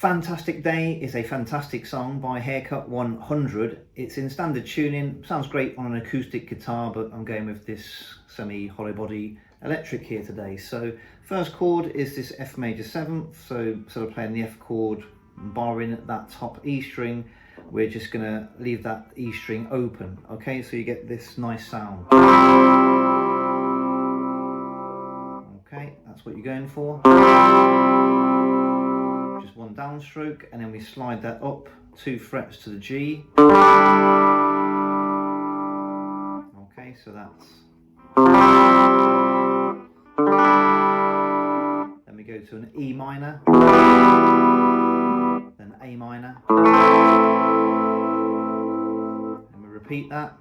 Fantastic Day is a fantastic song by Haircut 100. It's in standard tuning, sounds great on an acoustic guitar, but I'm going with this semi-hollow body electric here today. So first chord is this F major 7th, so instead of playing the F chord, barring that top E string, we're just going to leave that E string open, okay, so you get this nice sound. Okay, that's what you're going for. Just one downstroke, and then we slide that up 2 frets to the G. Okay, so that's... Then we go to an E minor, then A minor, and we repeat that.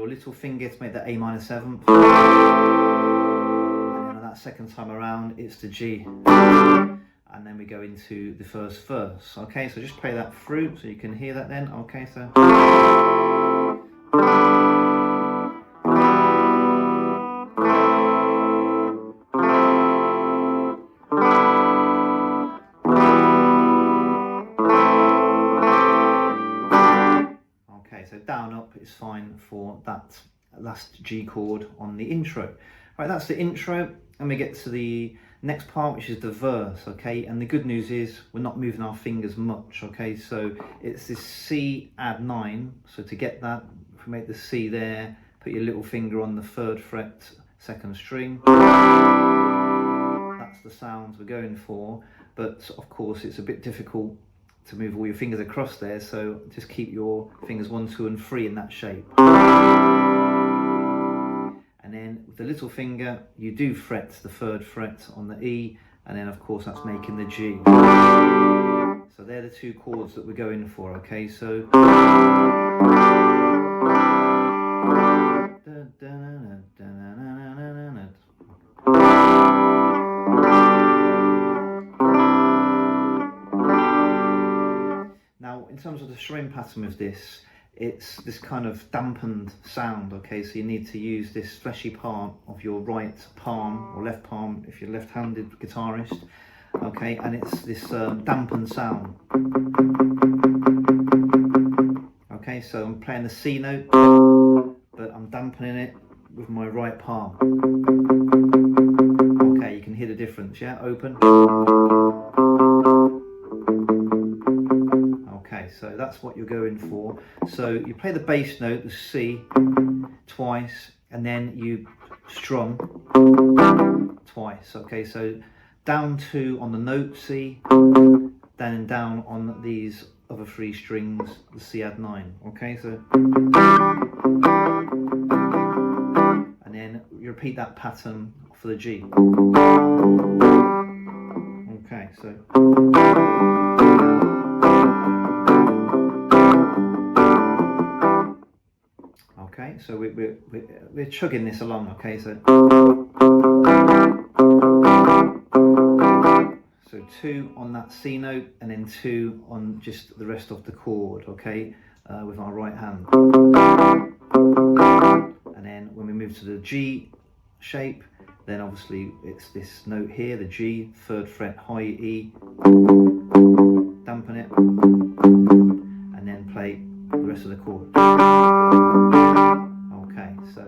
Little finger to make that A minor 7th, and then on that second time around it's the G, and then we go into the first verse. Okay, so just play that through so you can hear that then. Okay, so down up is fine for that last G chord on the intro. Right, that's the intro, and we get to the next part, which is the verse. Okay, and the good news is we're not moving our fingers much. Okay, so it's this C add 9. So to get that, if we make the C there, put your little finger on the 3rd fret 2nd string. That's the sounds we're going for, but of course it's a bit difficult to move all your fingers across there, so just keep your fingers 1, 2 and 3 in that shape. And then with the little finger you do fret the 3rd fret on the E, and then of course that's making the G. So they're the 2 chords that we're going for. Okay, so in terms of the strumming pattern with this, it's this kind of dampened sound. Okay, so you need to use this fleshy part of your right palm or left palm if you're left-handed guitarist. Okay, and it's this dampened sound. Okay, so I'm playing the C note, but I'm dampening it with my right palm. Okay, you can hear the difference, yeah? Open. So that's what you're going for. So you play the bass note, the C, twice, and then you strum twice. Okay, so down 2 on the note C, then and down on these other 3 strings, the C add 9. Okay, so and then you repeat that pattern for the G. Okay, so so we're chugging this along. Okay, so 2 on that C note, and then 2 on just the rest of the chord. Okay, with our right hand, and then when we move to the G shape, then obviously it's this note here, the G, 3rd fret high E, dampen it, and then play the rest of the chord. Okay, so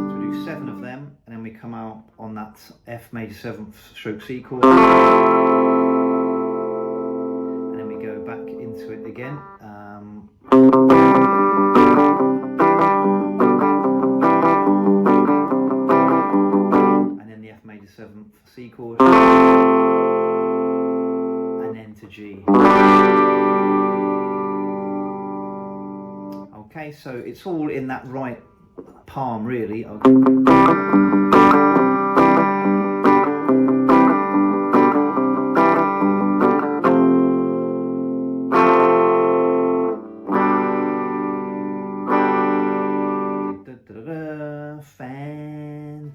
we do 7 of them, and then we come out on that F major 7th stroke C chord, and then we go back into it again. Major 7th C chord, and then to G. Okay, so it's all in that right palm really.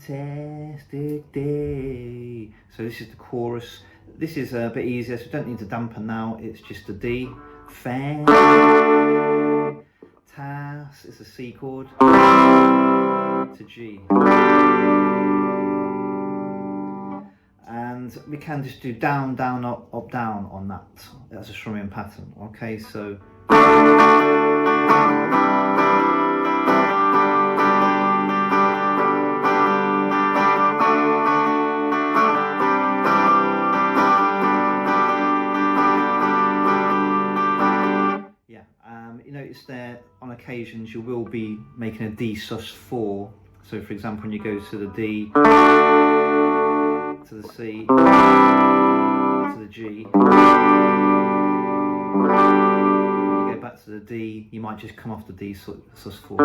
Fantastic. fantastic day. So this is the chorus. This is a bit easier, so you don't need to dampen now. It's just a D. Tas is a C chord to G. And we can just do down, down, up, up, down on that. That's a strumming pattern. Okay, so. You notice there on occasions you will be making a D sus4. So for example, when you go to the D, to the C, to the G, when you go back to the D, you might just come off the D sus4.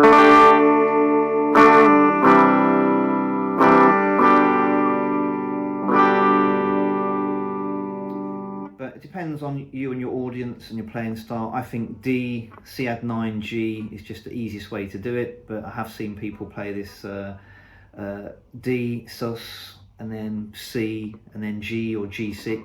But it depends on you and your audience and your playing style. I think D, C add 9, G is just the easiest way to do it, but I have seen people play this D, sus, and then C, and then G or G6.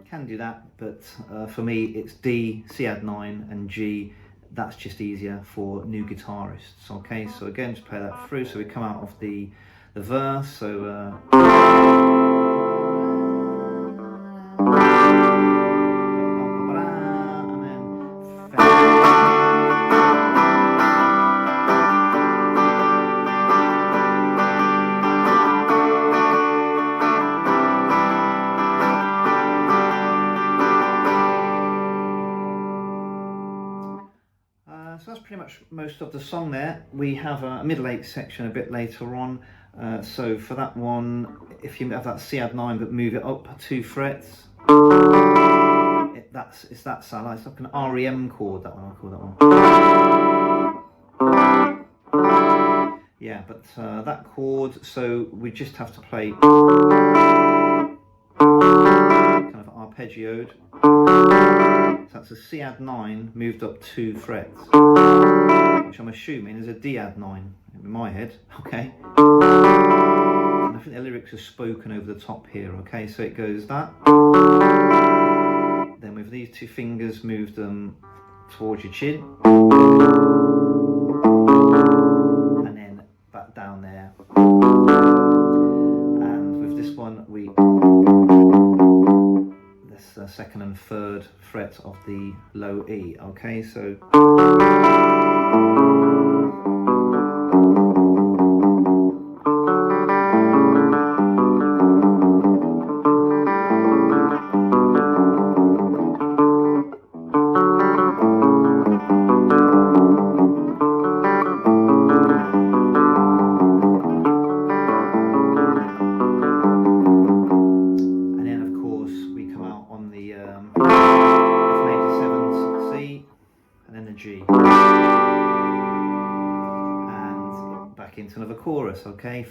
Can do that, but for me it's D, C add 9, and G. That's just easier for new guitarists. Okay, so again, just play that through. So we come out of the verse, so so that's pretty much most of the song there. We have a middle 8 section a bit later on. So for that one, if you have that C add 9 but move it up 2 frets, it's that sound. It's like an REM chord, that one, I call that one. Yeah, but that chord, so we just have to play kind of arpeggiated. So that's a C add 9 moved up 2 frets, which I'm assuming is a D add 9 in my head, okay? And I think the lyrics are spoken over the top here, okay? So it goes that. Then with these 2 fingers, move them towards your chin. And then back down there. And with this one, that's the 2nd and 3rd fret of the low E, okay? So. G, and back into another chorus, okay?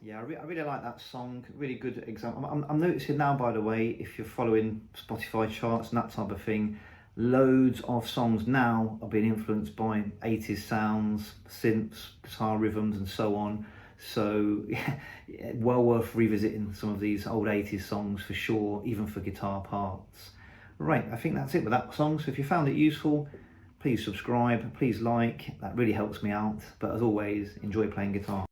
Yeah, I really like that song, really good example. I'm noticing now, by the way, if you're following Spotify charts and that type of thing, loads of songs now are being influenced by 80s sounds, synths, guitar rhythms and so on. So yeah, well worth revisiting some of these old 80s songs for sure, even for guitar parts. Right, I think that's it with that song. So if you found it useful, please subscribe, please like, that really helps me out. But as always, enjoy playing guitar.